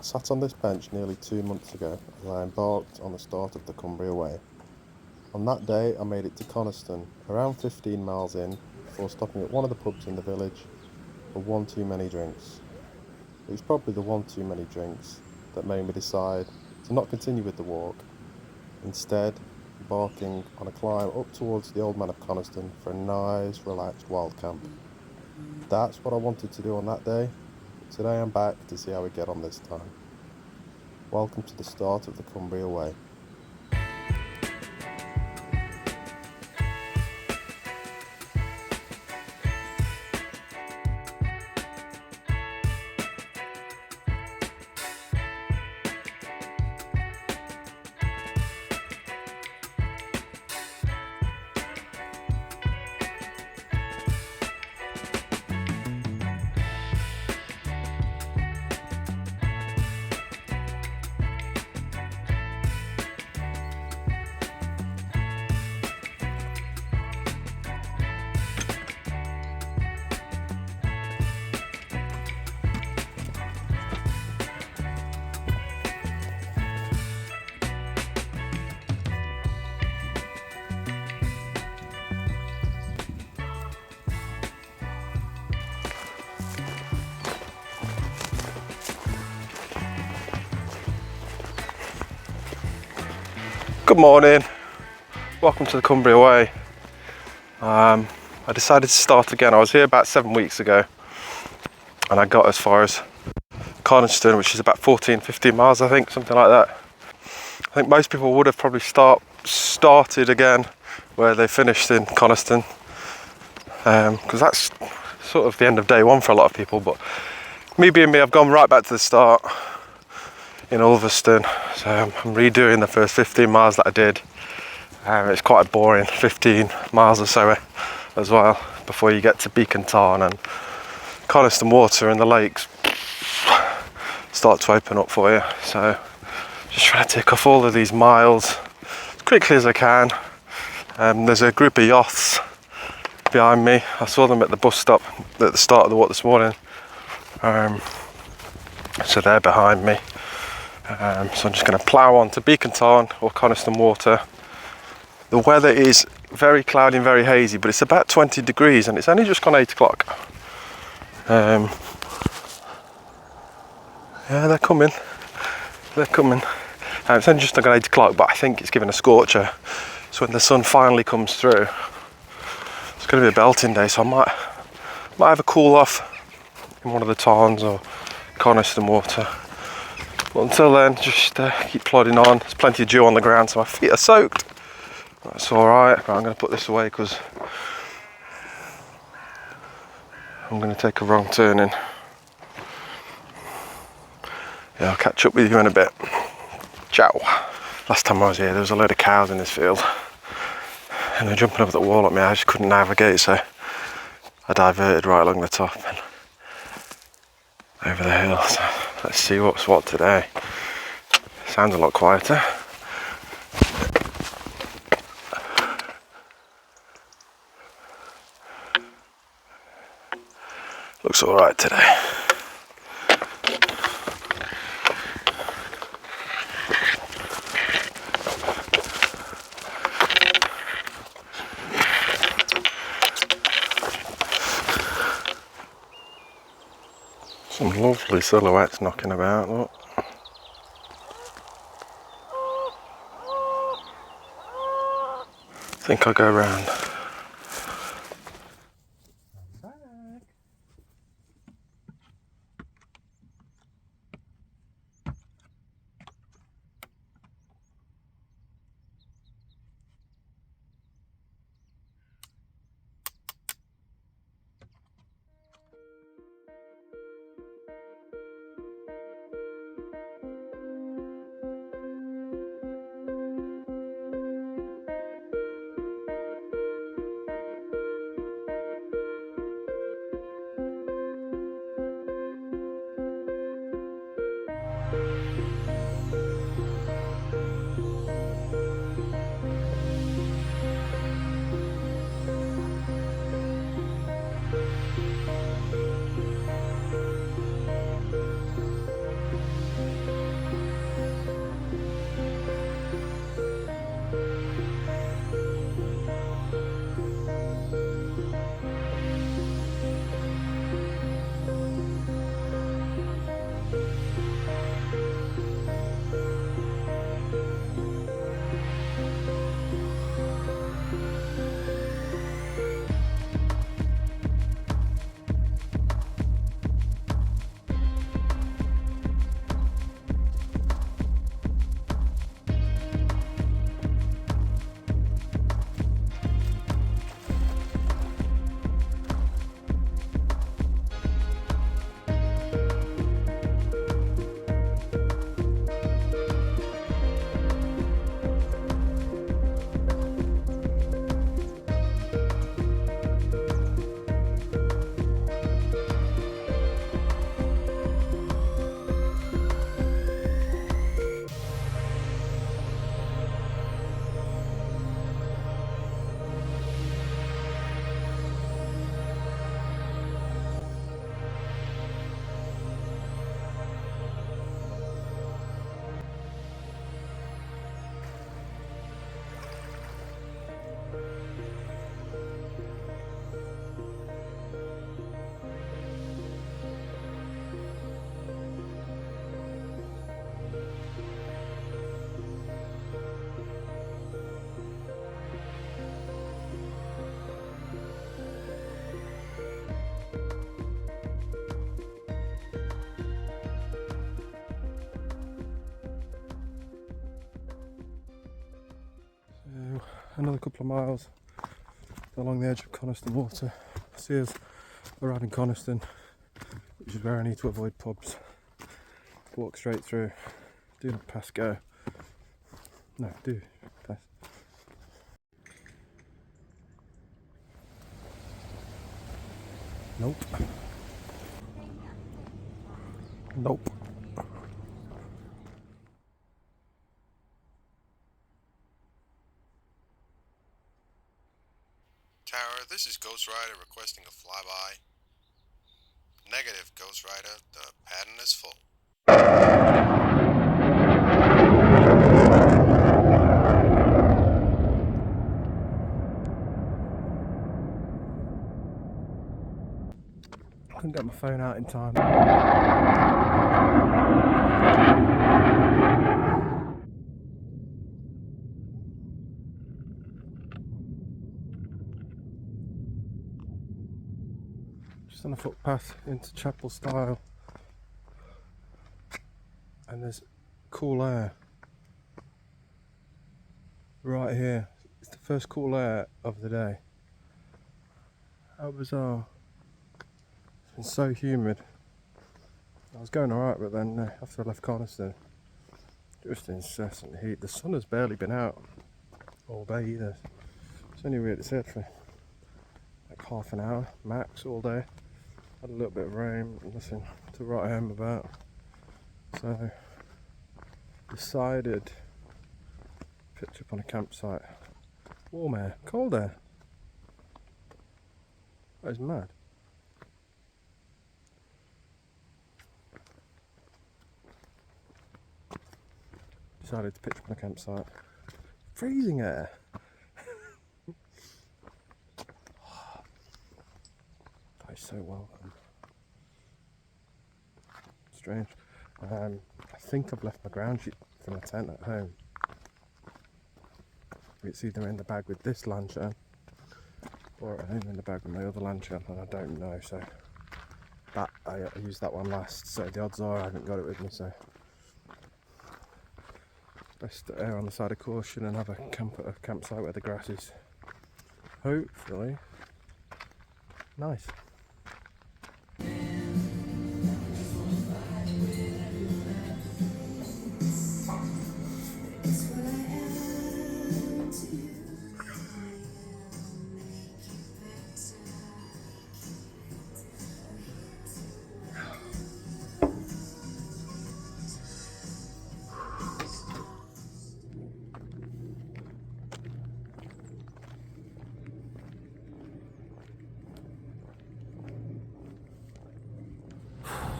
I sat on this bench nearly 2 months ago as I embarked on the start of the Cumbria Way. On that day, I made it to Coniston, around 15 miles in, before stopping at one of the pubs in the village for one too many drinks. It was probably the one too many drinks that made me decide to not continue with the walk, instead, embarking on a climb up towards the Old Man of Coniston for a nice, relaxed wild camp. That's what I wanted to do on that day, but today I'm back to see how we get on this time. Welcome to the start of the Cumbria Way. Good morning, welcome to the Cumbria Way. I decided to start again. I was here about 7 weeks ago and I got as far as Coniston, which is about 15 miles, I think, something like that. I think most people would have probably started again where they finished in Coniston, because that's sort of the end of day one for a lot of people, but me being me, I've gone right back to the start in Ulverston, so I'm redoing the first 15 miles that I did. It's quite a boring 15 miles or so as well before you get to Beacon Tarn and Coniston Water, and the lakes start to open up for you. So just trying to tick off all of these miles as quickly as I can. There's a group of yachts behind me. I saw them at the bus stop at the start of the walk this morning, so they're behind me. So I'm just going to plough on to Beacon Tarn or Coniston Water. The weather is very cloudy and very hazy, but it's about 20 degrees and it's only just gone 8 o'clock. Yeah, they're coming. It's only just gone 8 o'clock, but I think it's given a scorcher. So when the sun finally comes through, it's going to be a belting day, so I might have a cool off in one of the tarns or Coniston Water. But until then, just keep plodding on. There's plenty of dew on the ground, so my feet are soaked. That's alright, but I'm going to put this away because I'm going to take a wrong turn in. Yeah, I'll catch up with you in a bit. Ciao. Last time I was here, there was a load of cows in this field and they're jumping over the wall at me. I just couldn't navigate, so I diverted right along the top and over the hill. So let's see what's what today. Sounds a lot quieter. Looks alright today. Some lovely silhouettes knocking about, look. I think I'll go round. another couple of miles along the edge of Coniston Water. See us arriving in Coniston, which is where I need to avoid pubs. Walk straight through, do not pass go. No, do pass. Nope. Nope. Tower, this is Ghost Rider requesting a flyby. Negative, Ghost Rider, the pattern is full. Couldn't get my phone out in time. Just on a footpath into Chapel Style, and there's cool air right here. It's the first cool air of the day. How bizarre. It's been so humid. I was going alright, but then after I left Coniston, just incessant heat. The sun has barely been out all day either. It's only reared its head for like half an hour max all day. Had a little bit of rain, but nothing to write home about. So decided to pitch up on a campsite. Warm air, cold air. That is mad. Decided to pitch up on a campsite. Freezing air. That is so welcome. Strange. I think I've left my ground sheet for my tent at home. It's either in the bag with this lantern or at home in the bag with my other lantern, and I don't know. So that I used that one last. So the odds are I haven't got it with me. So best to err on the side of caution and have a camp at a campsite where the grass is hopefully nice.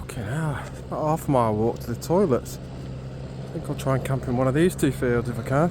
Okay, now it's about half a mile walk to the toilets. I think I'll try and camp in one of these two fields if I can.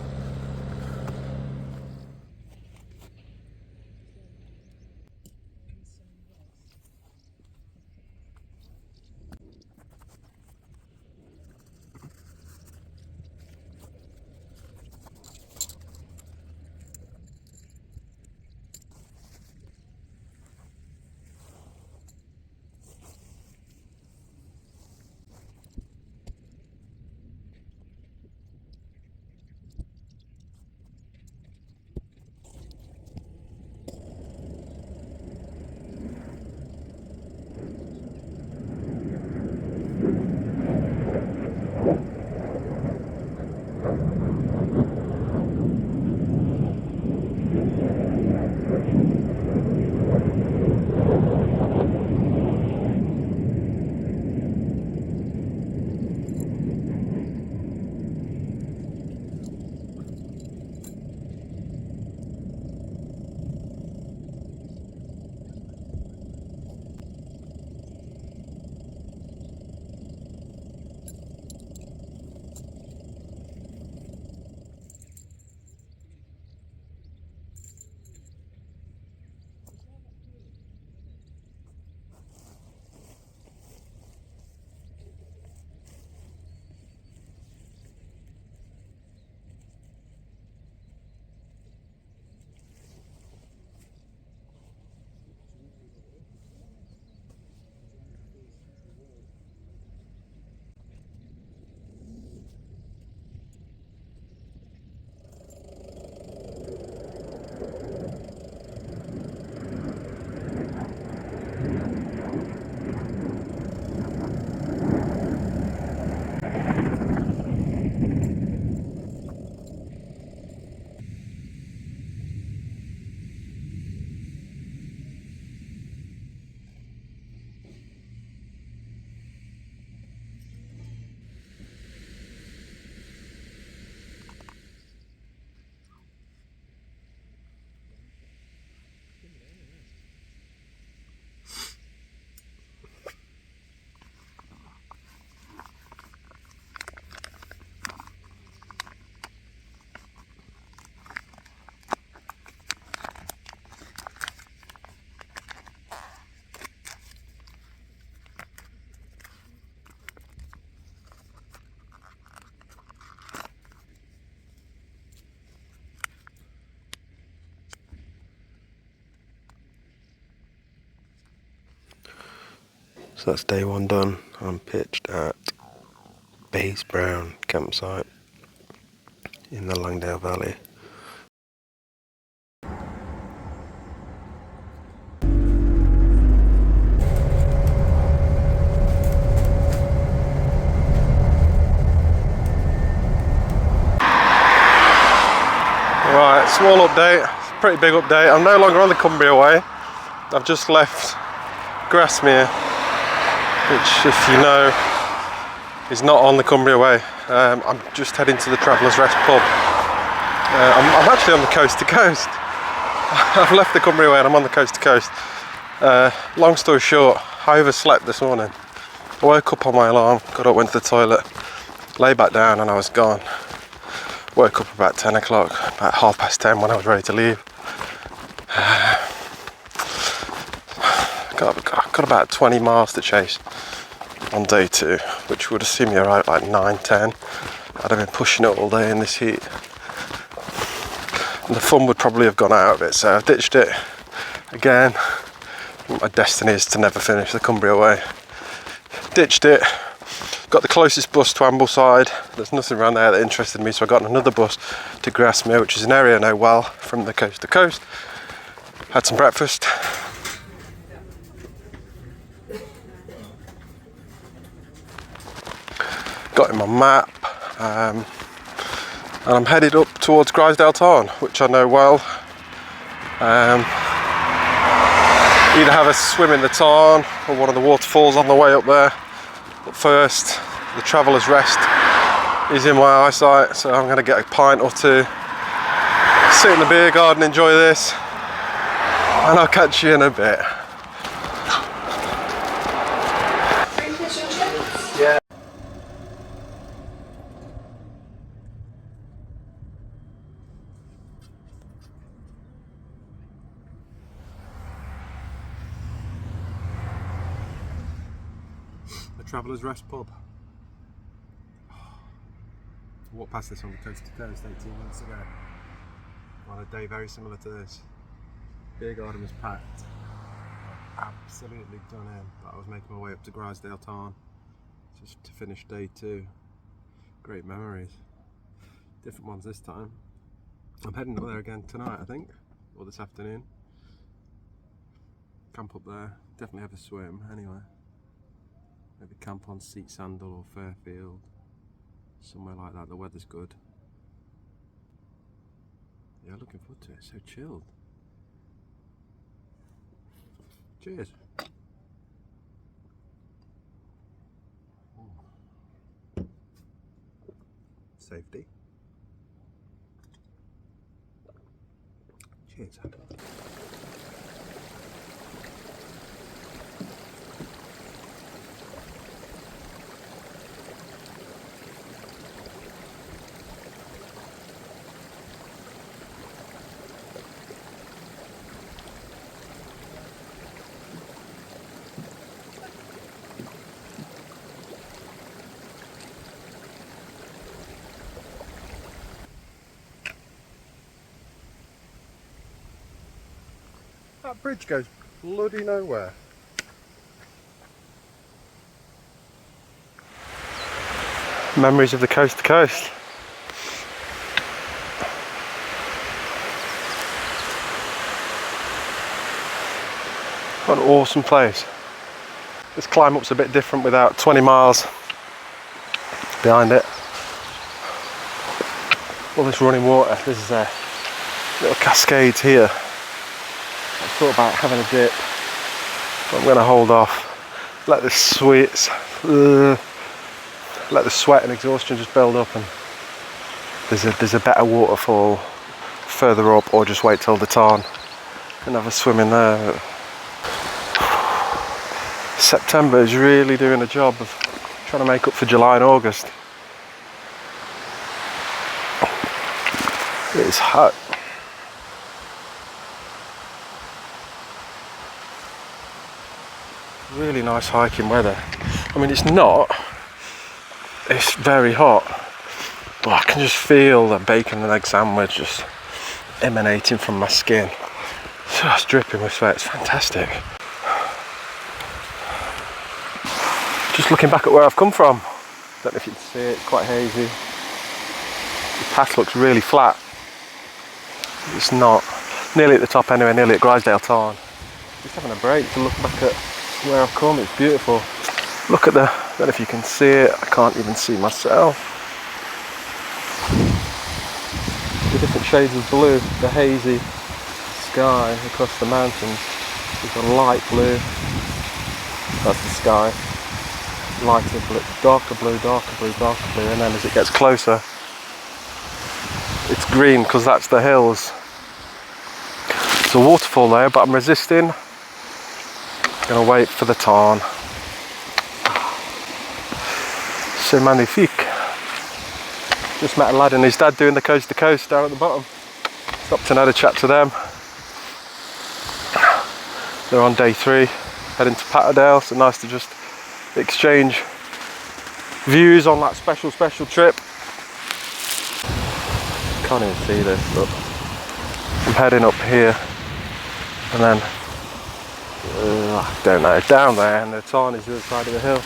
So that's day one done. I'm pitched at Bays Brown campsite in the Langdale Valley. Right, small update, pretty big update. I'm no longer on the Cumbria Way. I've just left Grasmere, which, if you know, is not on the Cumbria Way. I'm just heading to the Travellers Rest pub. I'm actually on the coast to coast. I've left the Cumbria Way and I'm on the coast to coast. Long story short, I overslept this morning. I woke up on my alarm, got up, went to the toilet, lay back down and I was gone. Woke up about 10 o'clock, about 10:30 when I was ready to leave. Got about 20 miles to chase on day 2, which would have seen me arrive at like 9-10. I'd have been pushing it all day in this heat. And the fun would probably have gone out of it, so I ditched it again. My destiny is to never finish the Cumbria Way. Ditched it. Got the closest bus to Ambleside. There's nothing around there that interested me, so I got another bus to Grasmere, which is an area I know well from the coast to coast. Had some breakfast. Got in my map, and I'm headed up towards Grisdale Tarn, which I know well. Either have a swim in the Tarn or one of the waterfalls on the way up there. But first, the Travellers Rest is in my eyesight, so I'm going to get a pint or two, sit in the beer garden, enjoy this, and I'll catch you in a bit. Yeah. The Travellers Rest pub. Walked past this on the coast to coast 18 months ago on a day very similar to this. Beer garden was packed, absolutely done in, but I was making my way up to Grisdale Tarn just to finish day 2. Great memories, different ones this time. I'm heading up there again tonight, I think, or this afternoon. Camp up there, definitely have a swim anyway. Maybe camp on Seat Sandal or Fairfield, somewhere like that. The weather's good. Yeah, looking forward to it. So chilled. Cheers. Safety. Cheers. That bridge goes bloody nowhere. Memories of the coast to coast. What an awesome place. This climb up's a bit different without 20 miles behind it. All this running water. This is a little cascades here. I thought about having a dip, but I'm going to hold off. Let the sweat and exhaustion just build up, and there's a better waterfall further up, or just wait till the Tarn and have a swim in there. September is really doing a job of trying to make up for July and August. It's hot. Really nice hiking weather. I mean, it's very hot, but I can just feel the bacon and egg sandwich just emanating from my skin. Just dripping with sweat. It's fantastic. Just looking back at where I've come from. Don't know if you can see it, it's quite hazy. The path looks really flat. It's not. Nearly at the top anyway, nearly at Grisdale Tarn. Just having a break to look back at where I've come, it's beautiful. Look at the, I don't know if you can see it, I can't even see myself. The different shades of blue, the hazy sky across the mountains. There's a light blue, that's the sky. Lighter blue, darker blue, darker blue, darker blue, and then as it gets closer, it's green because that's the hills. It's a waterfall there, but I'm resisting. Gonna wait for the Tarn. C'est magnifique. Just met a lad and his dad doing the coast to coast down at the bottom. Stopped and had a chat to them. They're on day 3, heading to Patterdale, so nice to just exchange views on that special trip. Can't even see this, but I'm heading up here and then I don't know, down there, and the Tarn is the other side of the hill.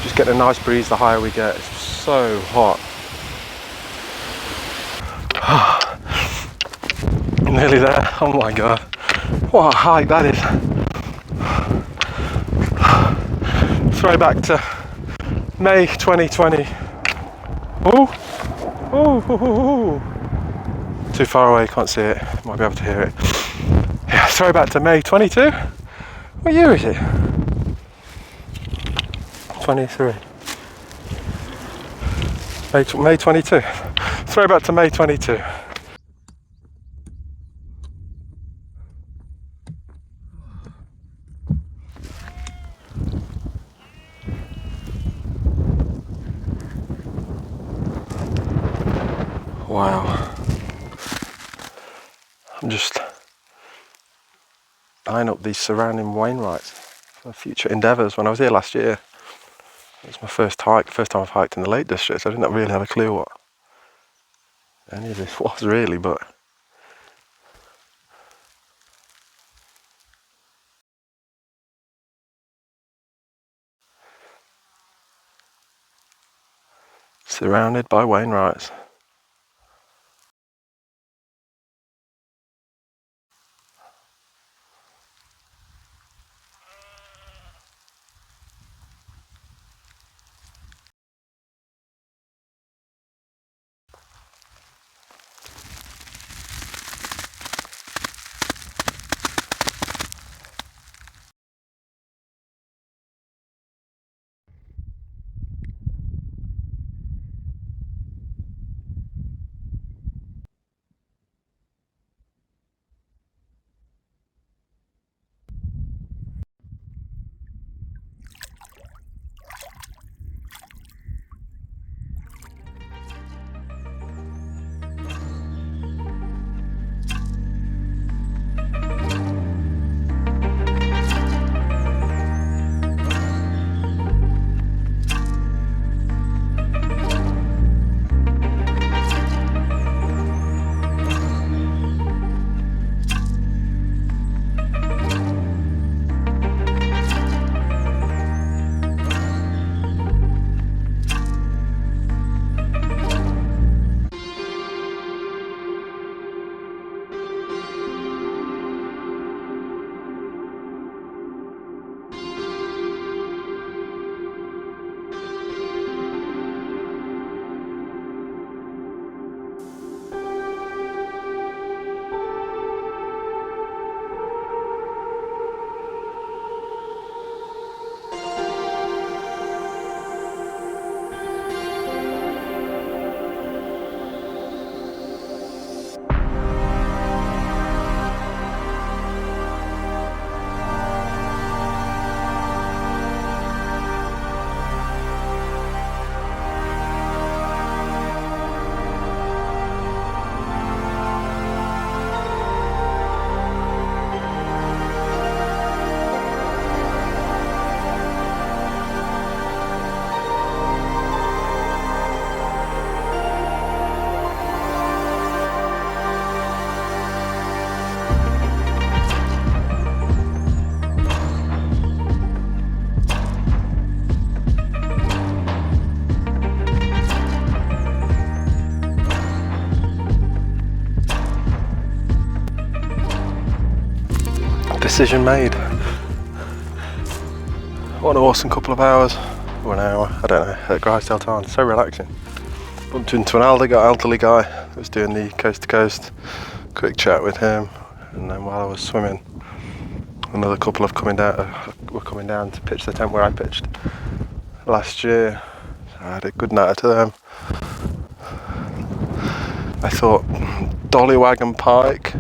Just getting a nice breeze the higher we get. It's so hot. Nearly there. Oh my god, what a hike that is. Throwback to May 2020. Oh, too far away, can't see it. Might be able to hear it. Yeah, throwback to May 22. What year is it? 23. May 22. Throwback to May 22. Wow. I'm just eyeing up these surrounding Wainwrights for future endeavours. When I was here last year, it was my first hike, first time I've hiked in the Lake District. I didn't really have a clue what any of this was really, but surrounded by Wainwrights. decision made. What an awesome couple of hours, or an hour, I don't know, at Grisdale Tarn. So relaxing. Bumped into an elderly guy that was doing the coast to coast. Quick chat with him, and then while I was swimming, another couple were coming down to pitch the tent where I pitched last year. So I had a good night to them. I thought Dollywag and Pike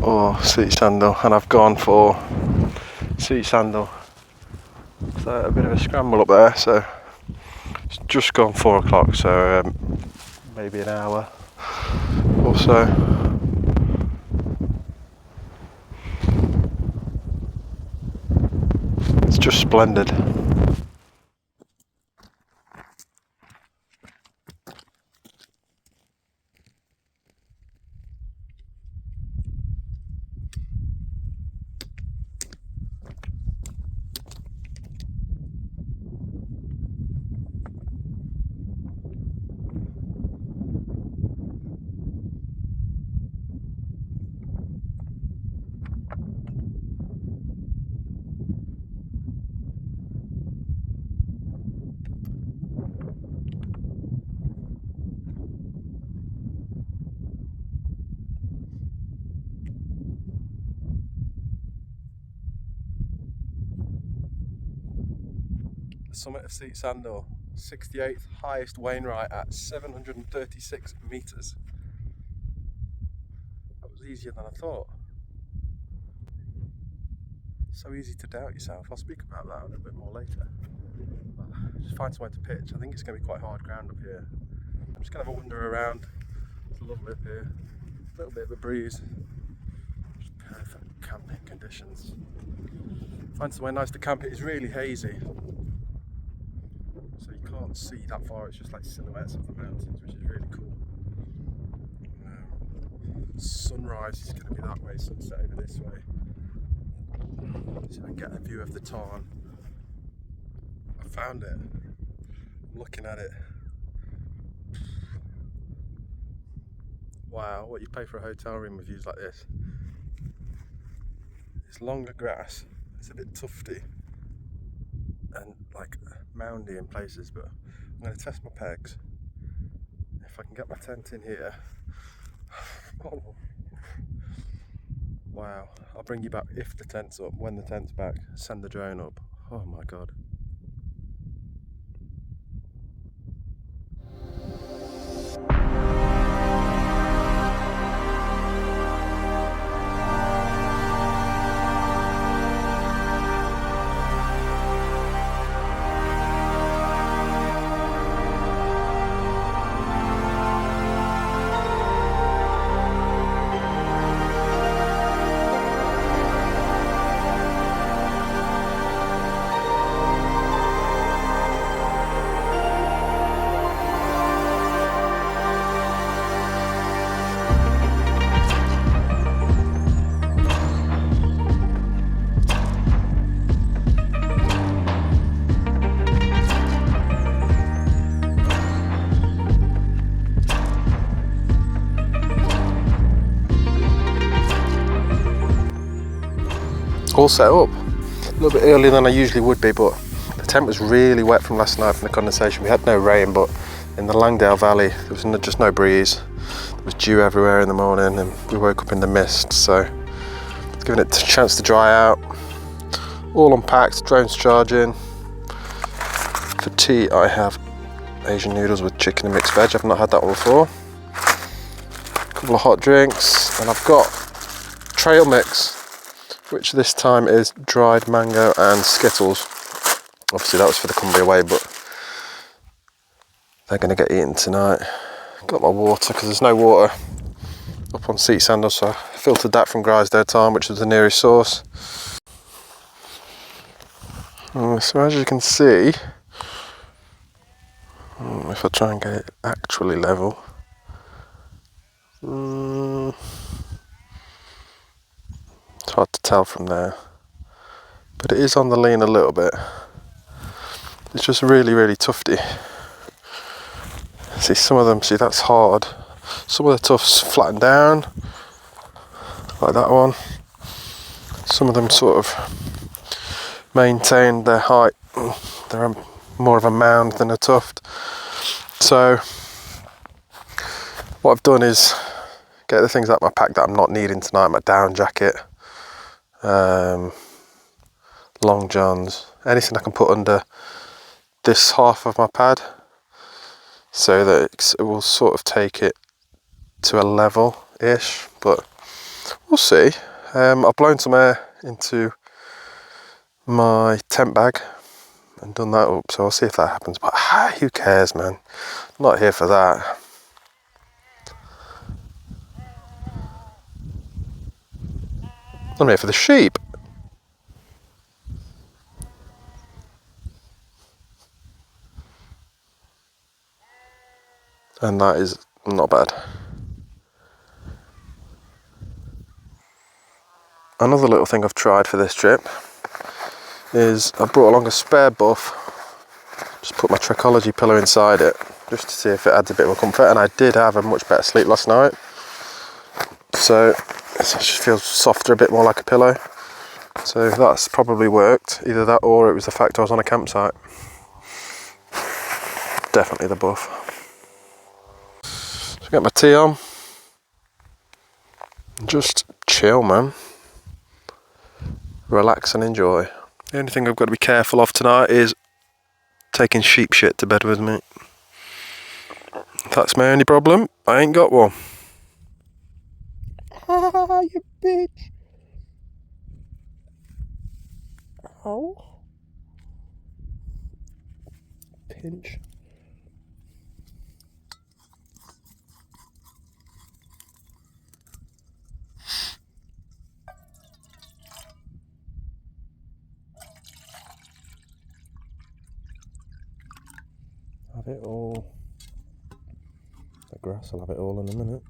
or Sea Sandal, and I've gone for Sea Sandal. So a bit of a scramble up there, so it's just gone 4 o'clock, so maybe an hour or so. It's just splendid. The summit of Sea Sandal, 68th highest Wainwright at 736 metres. That was easier than I thought. So easy to doubt yourself. I'll speak about that a little bit more later. Just find somewhere to pitch. I think it's going to be quite hard ground up here. I'm just going to have a wander around. It's lovely up here. A little bit of a breeze. Just perfect camping conditions. Find somewhere nice to camp. It is really hazy, so you can't see that far. It's just like silhouettes of the mountains, which is really cool. Sunrise is going to be that way, sunset over this way. So I can get a view of the Tarn. I found it. I'm looking at it. Wow, what you pay for a hotel room with views like this. It's longer grass. It's a bit tufty and like moundy in places, but I'm going to test my pegs. If I can get my tent in here. Oh. Wow, I'll bring you back if the tent's up. When the tent's back, send the drone up. Oh my god. All set up. A little bit earlier than I usually would be, but the tent was really wet from last night from the condensation. We had no rain, but in the Langdale Valley there was just no breeze. There was dew everywhere in the morning, and we woke up in the mist, so it's giving it a chance to dry out. All unpacked, drone's charging. For tea I have Asian noodles with chicken and mixed veg. I've not had that one before. A couple of hot drinks, and I've got trail mix, which this time is dried mango and Skittles. Obviously that was for the Cumbria Way, but they're going to get eaten tonight. Got my water, because there's no water up on Sea Sandal, so I filtered that from Grisdale Tarn, which was the nearest source. So as you can see, if I try and get it actually level, it's hard to tell from there, but it is on the lean a little bit. It's just really, really tufty. See, some of them, see, that's hard. Some of the tufts flatten down. like that one. Some of them sort of maintained their height. They're more of a mound than a tuft. So what I've done is get the things out of my pack that I'm not needing tonight, my down jacket, long johns, anything I can put under this half of my pad so that it will sort of take it to a level-ish, but we'll see. I've blown some air into my tent bag and done that up, so I'll see if that happens, but who cares, man? I'm not here for that. I'm here for the sheep. And that is not bad. Another little thing I've tried for this trip is I brought along a spare buff. Just put my Trekology pillow inside it just to see if it adds a bit more comfort, and I did have a much better sleep last night. So it just feels softer, a bit more like a pillow. So that's probably worked. Either that or it was the fact I was on a campsite. Definitely the buff. So get my tea on. Just chill, man. Relax and enjoy. The only thing I've got to be careful of tonight is taking sheep shit to bed with me. If that's my only problem, I ain't got one. Ah, you bitch. Oh. Pinch. Have it all. The grass will have it all in a minute.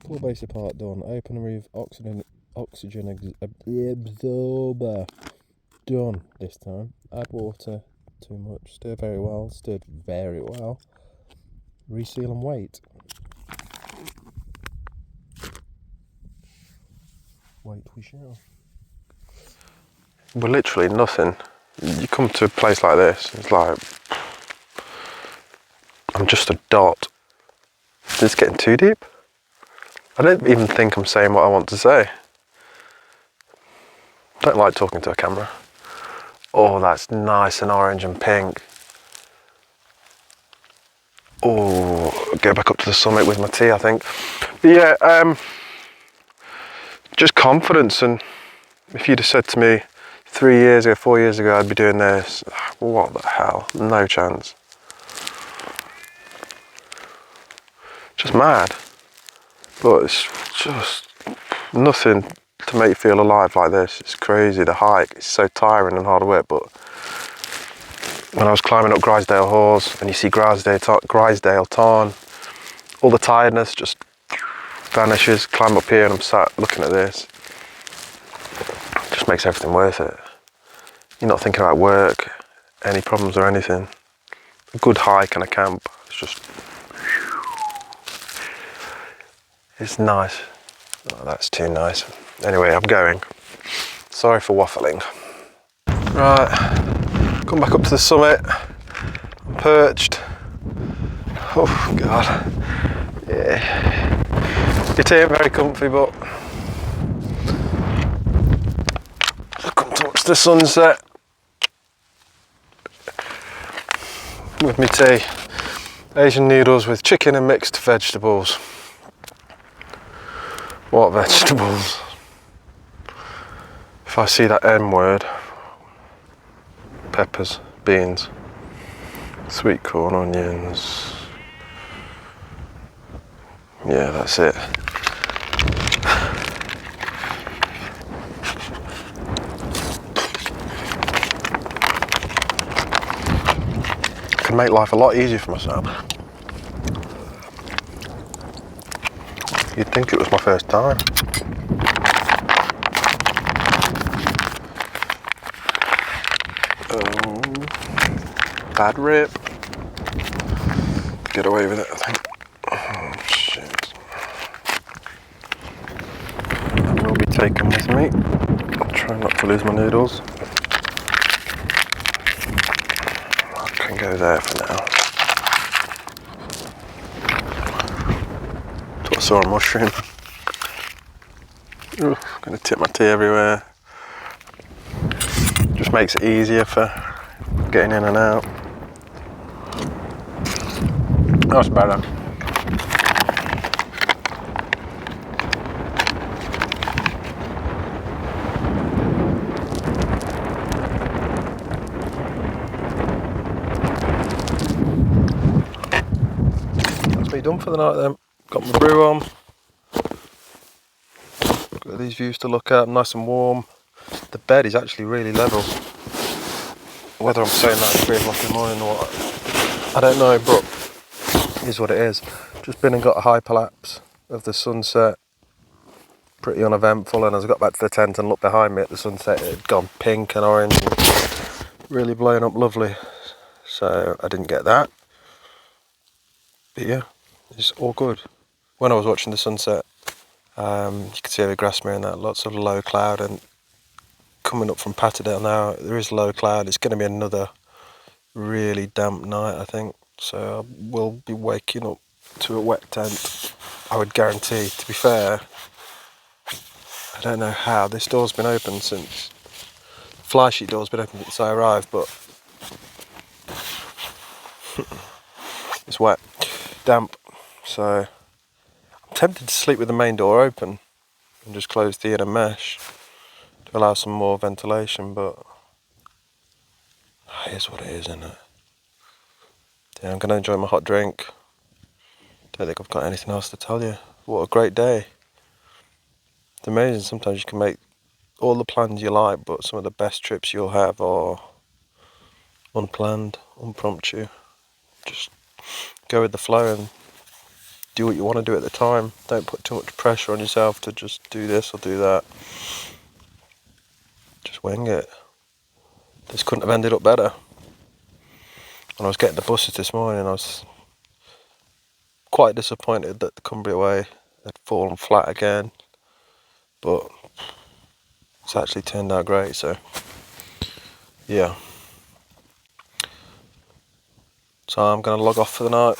Full basic part done. Open and remove oxygen absorber. Done this time. Add water. Too much. Stir very well. Stirred very well. Reseal and wait. Wait we shall. We're literally nothing. You come to a place like this, it's like I'm just a dot. Is this getting too deep? I don't even think I'm saying what I want to say. Don't like talking to a camera. Oh, that's nice and orange and pink. Oh, go back up to the summit with my tea, I think. But yeah, just confidence. And if you'd have said to me 3 years ago, 4 years ago, I'd be doing this, what the hell? No chance. Just mad. But it's just nothing to make you feel alive like this. It's crazy. The hike is so tiring and hard work, but when I was climbing up Grisdale Hawes and you see Grisdale Tarn, all the tiredness just vanishes. Climb up here and I'm sat looking at this. It just makes everything worth it. You're not thinking about work, any problems or anything. A good hike and a camp, it's just, it's nice. Oh, that's too nice. Anyway, I'm going. Sorry for waffling. Right, come back up to the summit. I'm perched. Oh God, yeah. It ain't very comfy, but I've come to watch the sunset with my tea. Asian noodles with chicken and mixed vegetables. What vegetables? If I see that M word, peppers, beans, sweet corn, onions. Yeah, that's it. I can make life a lot easier for myself. You'd think it was my first time. Bad rip. Get away with it, I think. Oh shit. That will be taken with me. I'll try not to lose my noodles. I can go there for now. Thought I saw a mushroom. Ooh, gonna tip my tea everywhere. Just makes it easier for getting in and out. That's better. That's me done for the night then. Got my brew on. Got these views to look at, nice and warm. The bed is actually really level. Whether I'm saying that at 3 o'clock in the morning or what, I don't know, but it is what it is. Just been and got a hyperlapse of the sunset. Pretty uneventful, and as I got back to the tent and looked behind me at the sunset, it had gone pink and orange and really blown up lovely. So I didn't get that. But yeah, it's all good. When I was watching the sunset, you could see over Grasmere and that, lots of low cloud, and coming up from Patterdale now, there is low cloud. It's going to be another really damp night, I think. So I will be waking up to a wet tent, I would guarantee. To be fair, I don't know how. This door's been open since, fly sheet door's been open since I arrived, but it's wet, damp. So I'm tempted to sleep with the main door open and just close the inner mesh to allow some more ventilation, but it is what it is, isn't it? Yeah, I'm going to enjoy my hot drink. Don't think I've got anything else to tell you. What a great day. It's amazing, sometimes you can make all the plans you like, but some of the best trips you'll have are unplanned, impromptu. Just go with the flow and do what you want to do at the time. Don't put too much pressure on yourself to just do this or do that. Just wing it. This couldn't have ended up better. When I was getting the buses this morning, I was quite disappointed that the Cumbria Way had fallen flat again, but it's actually turned out great, so yeah. So I'm going to log off for the night,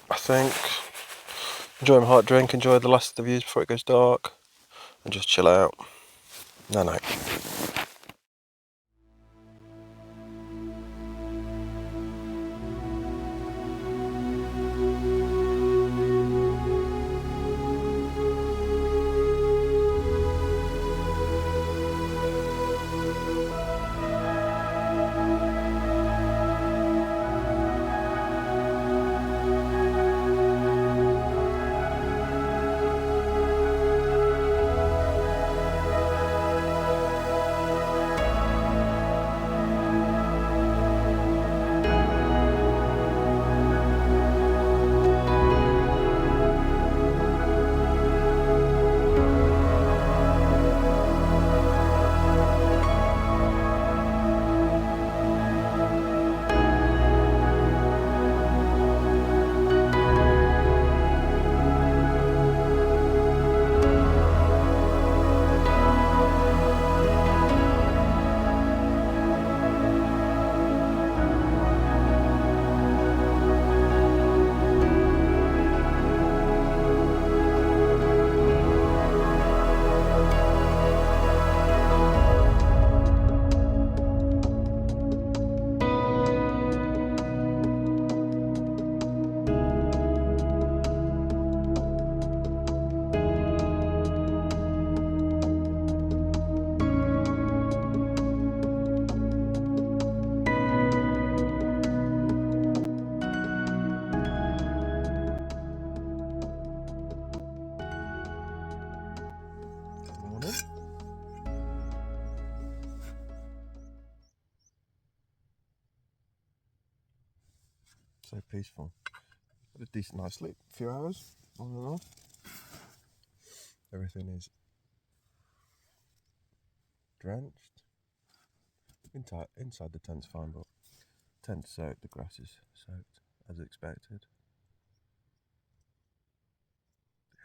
I think. Enjoy my hot drink, enjoy the last of the views before it goes dark, and just chill out. Night night. So peaceful. Had a decent night's sleep, a few hours, on and off. Everything is drenched. Inside the tent's fine, but tent's soaked, the grass is soaked, as expected.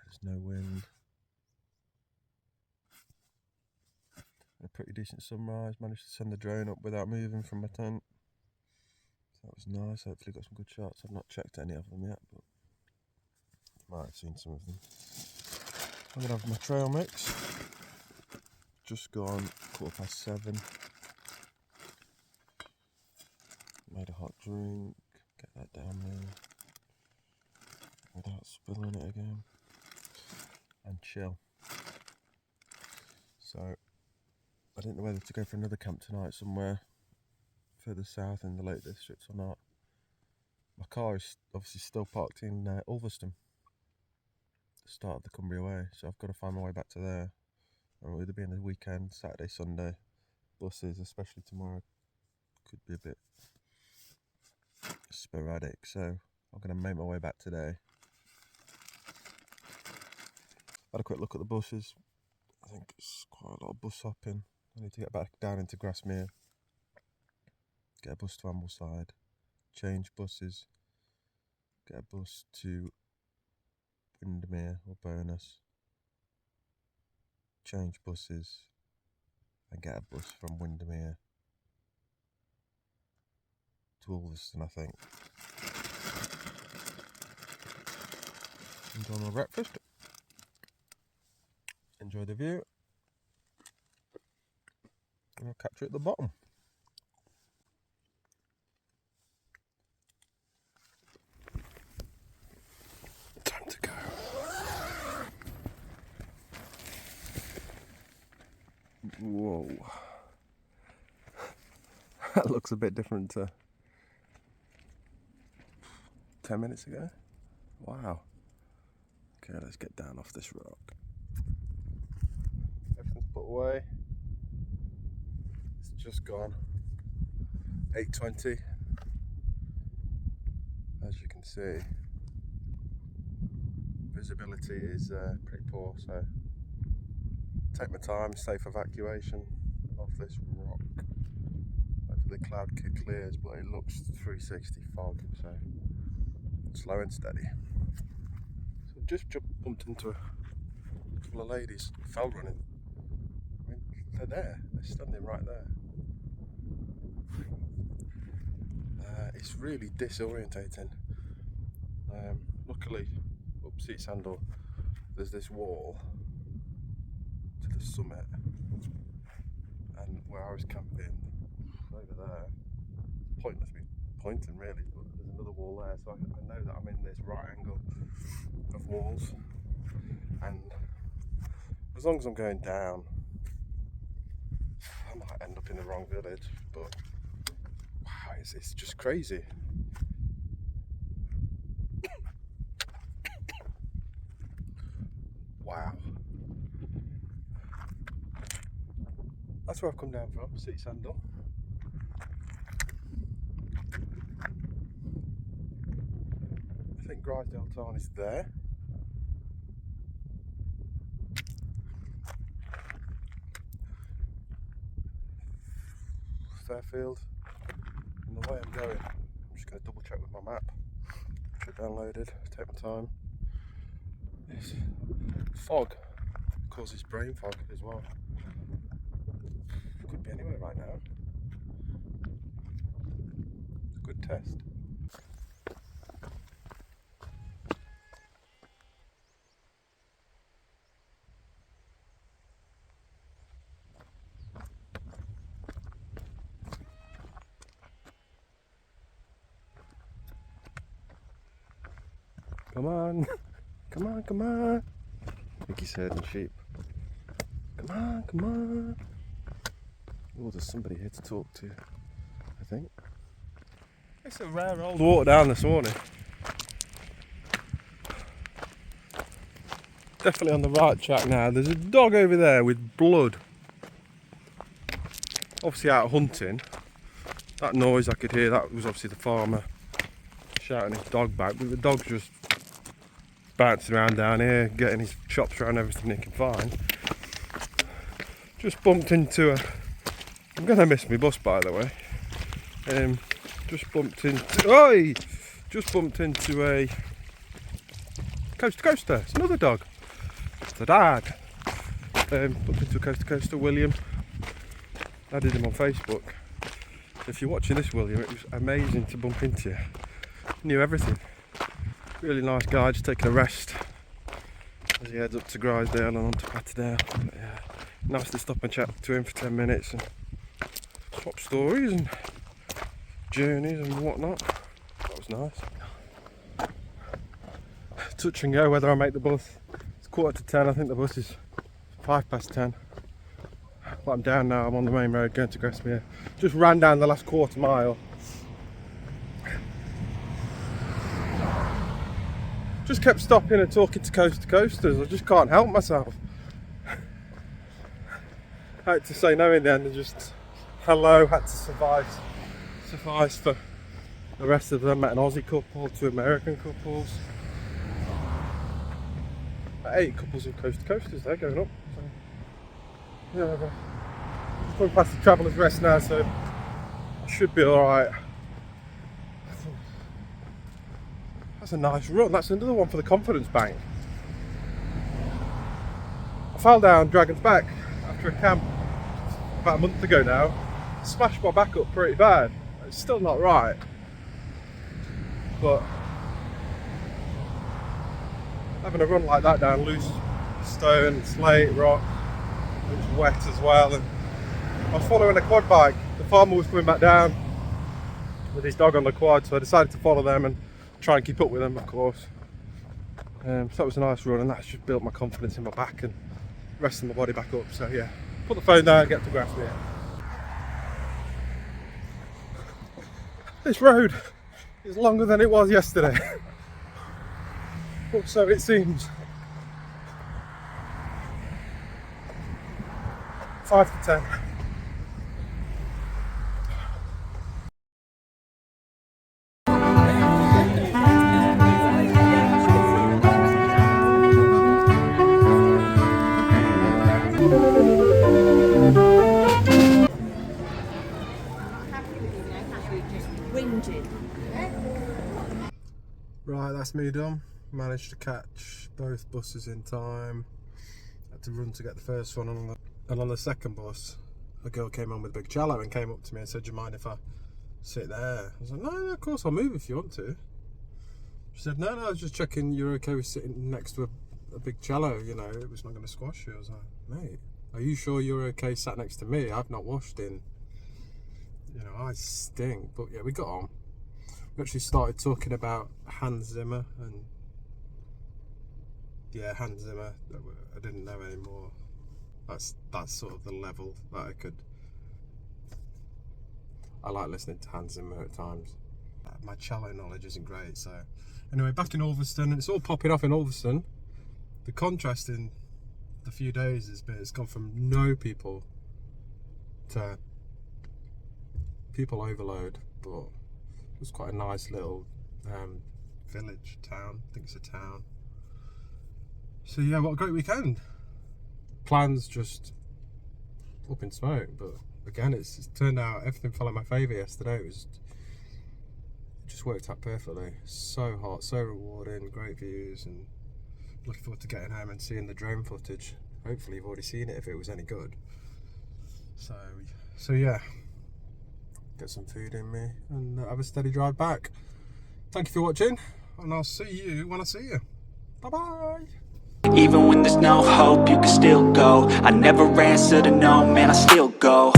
There's no wind. A pretty decent sunrise, managed to send the drone up without moving from my tent. So that was nice, hopefully got some good shots. I've not checked any of them yet, but you might have seen some of them. I'm going to have my trail mix. Just gone 7:15. Made a hot drink, get that down there without spilling it again, and chill. So I didn't know whether to go for another camp tonight somewhere further south in the Lake District or not. My car is obviously still parked in Ulverston, the start of the Cumbria Way, so I've got to find my way back to there. It'll either be in the weekend, Saturday, Sunday. Buses, especially tomorrow, could be a bit sporadic, so I'm going to make my way back today. Had a quick look at the buses. I think it's quite a lot of bus hopping. I need to get back down into Grasmere, get a bus to Ambleside, change buses, get a bus to Windermere or Burness, change buses, and get a bus from Windermere to Ulverston, I think. Enjoy my breakfast. Enjoy the view. And I'll catch you at the bottom. Time to go. Whoa. That looks a bit different to 10 minutes ago. Wow. Okay, let's get down off this rock. Everything's put away. It's just gone 8:20. As you can see, visibility is pretty poor, so take my time, safe evacuation of this rock. Hopefully the cloud clears, but it looks 360 fog, so slow and steady. So just bumped into a couple of ladies, fell running. I mean, they're there, they're standing right there. It's really disorientating. Luckily, up Seat Sandal, there's this wall to the summit, and where I was camping, over there, pointless me pointing really, but there's another wall there, so I know that I'm in this right angle of walls, and as long as I'm going down, I might end up in the wrong village, but wow, it's just crazy. Wow. That's where I've come down from, Seat Sandal. I think Grisdale Tarn is there. Fairfield. And the way I'm going, I'm just going to double check with my map, which I downloaded, take my time. It's fog, causes brain fog as well. Could be anywhere right now. It's a good test. Come on, come on, come on. I think he's herding sheep. Come on, come on. Oh, there's somebody here to talk to, I think. It's a rare old walk down this morning. Definitely on the right track now. There's a dog over there with blood. Obviously out hunting. That noise I could hear, that was obviously the farmer shouting his dog back, but the dog's just bouncing around down here, getting his chops around everything he can find. Just bumped into a... I'm going to miss my bus, by the way. Just bumped into... Oi! Just bumped into a coast to coaster. It's another dog. It's a dad. Bumped into a coast to coaster, William. I added him on Facebook. If you're watching this, William, it was amazing to bump into you. Knew everything. Really nice guy, just taking a rest as he heads up to Grisdale and on to Patterdale. But yeah, nice to stop and chat to him for 10 minutes and swap stories and journeys and whatnot. That was nice. Touch and go whether I make the bus. It's 9:45, I think the bus is 10:05. But I'm down now, I'm on the main road going to Grasmere. Just ran down the last quarter mile. Just kept stopping and talking to coasters. I just can't help myself. I had to say no in the end and just hello, had to suffice for the rest of them. Met an Aussie couple, 2 American couples. 8 couples of coast to coasters there going up. So, yeah, just going past the Traveller's Rest now, so I should be alright. That's a nice run. That's another one for the Confidence Bank. I fell down Dragon's Back after a camp about a month ago now. Smashed my back up pretty bad. It's still not right, but having a run like that down loose stone, slate, rock, it's wet as well, and I was following a quad bike. The farmer was coming back down with his dog on the quad, so I decided to follow them and try and keep up with them, of course. So that was a nice run, and that's just built my confidence in my back and resting my body back up. So yeah, put the phone down and get to Grasmere. This road is longer than it was yesterday. Or so it seems. 5 to 10. Right, that's me done. Managed to catch both buses in time. Had to run to get the first one and on the second bus, a girl came on with a big cello and came up to me and said, "Do you mind if I sit there?" I was like, no, of course I'll move if you want to. She said, no, I was just checking you're okay with sitting next to a big cello, you know, it was not going to squash you. I was like, mate, are you sure you're okay sat next to me? I've not washed in, you know, I stink. But yeah, we got on. We actually started talking about Hans Zimmer, and yeah, Hans Zimmer, I didn't know anymore. That's sort of the level that I like listening to Hans Zimmer at times. My cello knowledge isn't great, so anyway, back in Ulverston, and it's all popping off in Ulverston. The contrast in the few days has been, it's gone from no people to people overload, but it was quite a nice little village, town, I think it's a town. So yeah, what a great weekend. Plans just up in smoke, but again, it's turned out everything fell in my favour yesterday. It just worked out perfectly. So hot, so rewarding, great views, and looking forward to getting home and seeing the drone footage. Hopefully you've already seen it if it was any good. So yeah, get some food in me and have a steady drive back. Thank you for watching, and I'll see you when I see you. Bye bye. Even when there's no hope, you can still go. I never answer to no, man, I still go.